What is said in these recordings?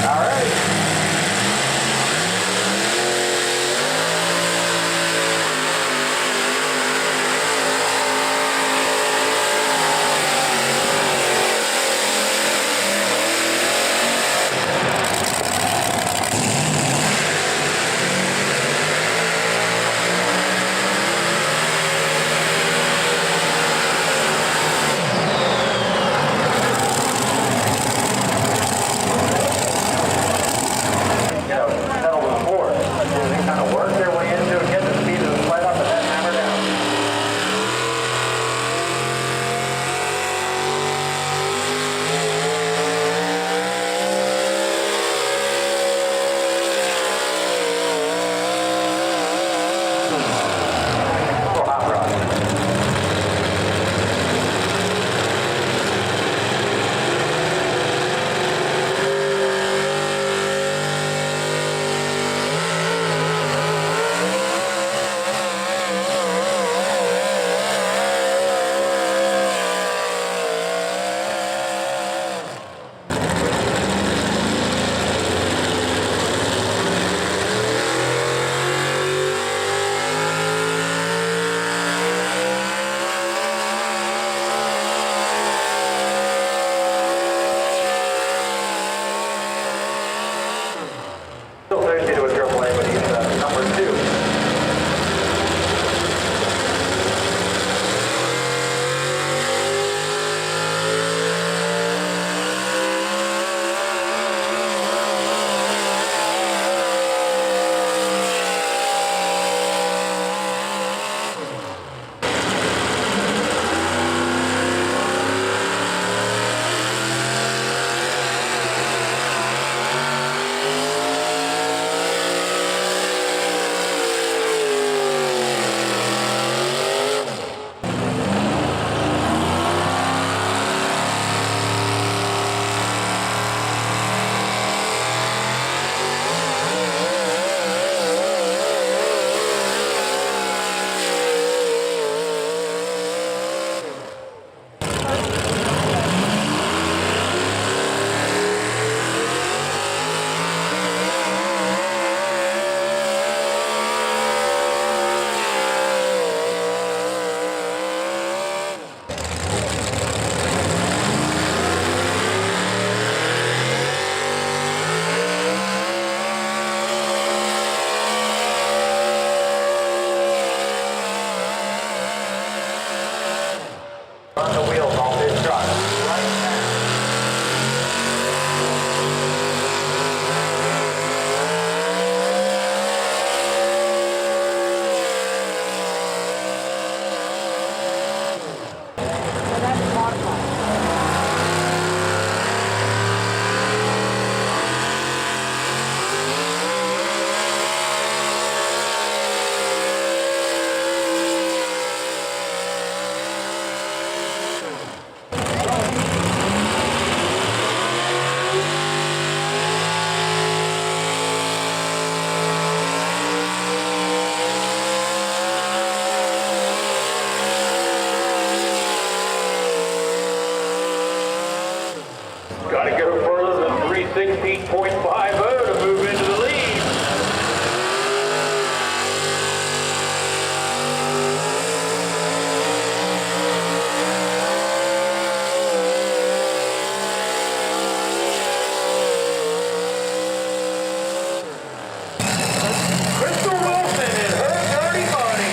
All right. Pedal to the floor. They kind of work their way into it, get the speed of the sled up, and then hammer down. Little hot rod. Still associated with AAA, but he's number 2. Run the wheels off this truck right now. Got to go further than 316.50 to move into the lead. Crystal Wilson and her dirty body.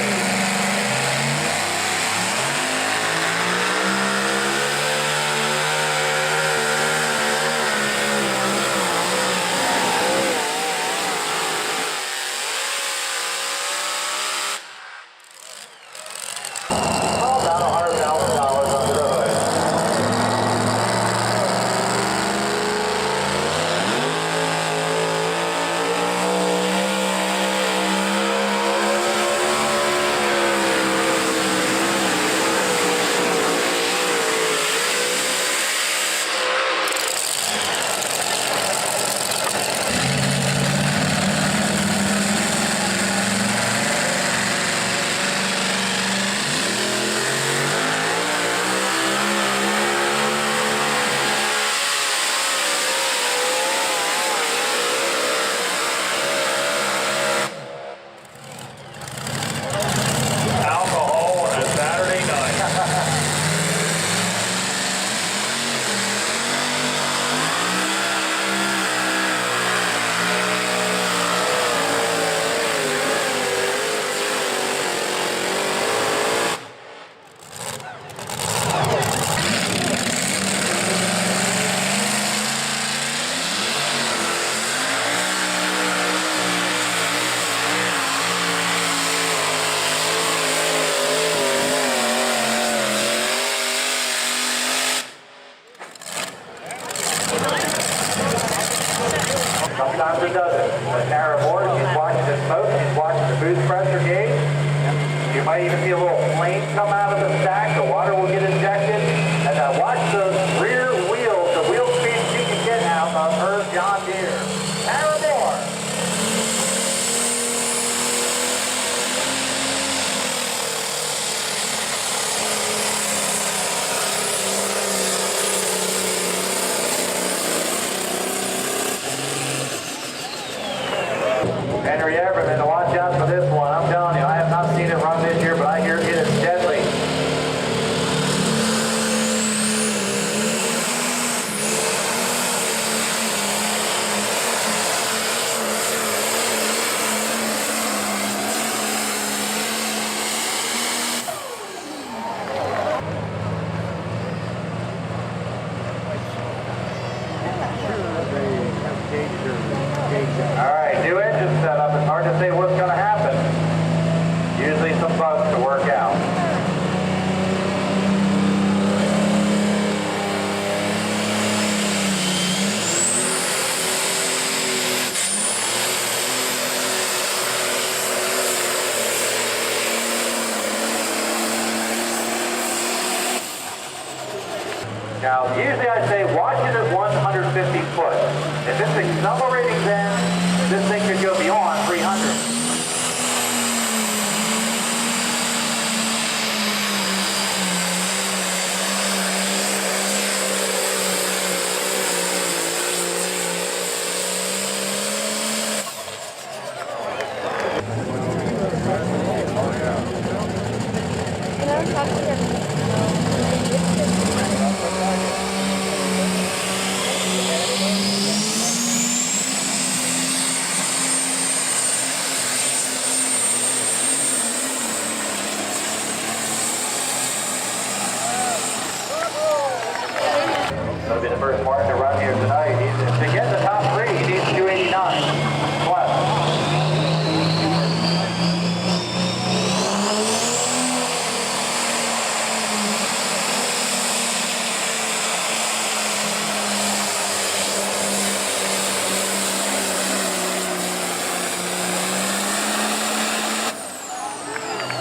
can see a little flame come out of the stack. The water will get injected. And now watch those rear wheels, the wheel speed she can get out of her John Deere. Tara Moore. Henry Everman, watch out for this one. I'm telling you, I have not seen it run this year, but I hear it is deadly. All right, new engine setup. It's hard to say what's going to happen. Usually some bugs to work out. Now, usually I say watch it at 150 foot. If it's accelerating then, this thing could go beyond 300. That'll be the first Martin to run here tonight. To get the top three, he needs 289 plus.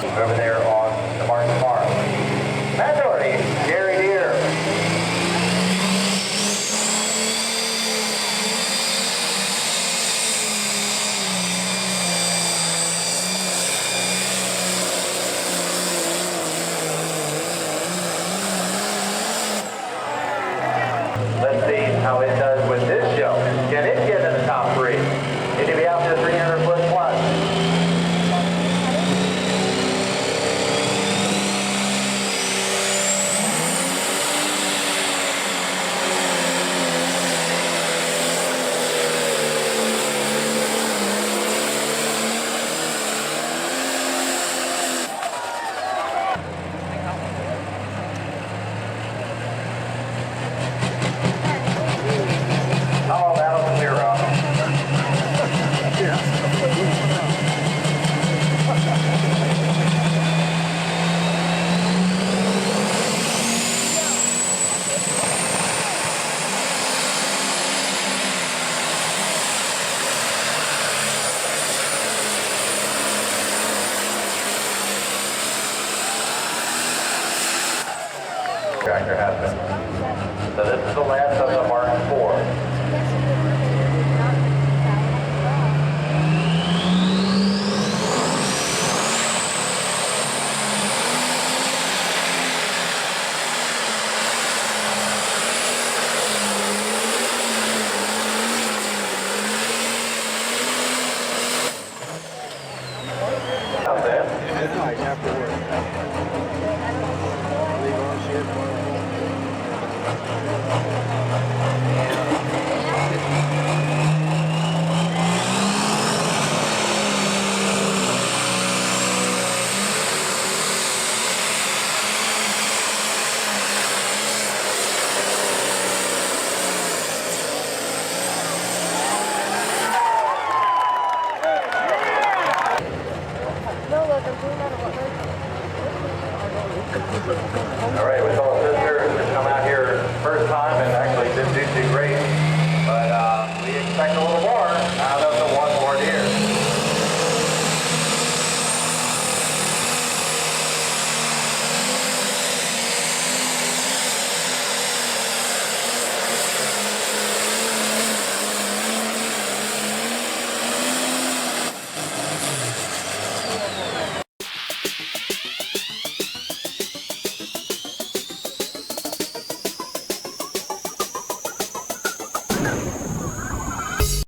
Over there on the Martin Farm. Majority, Gary Deere. Let's see how it does with this show. Can it get in the top three? Need to be out to 300 foot plus. Oh, that'll clear up. Tractor has been. So this is the last of the Martin 4. How's that? Midnight after work. Leave on shift. All right, we saw a sister come out here first time and actually didn't do too great, but we expect a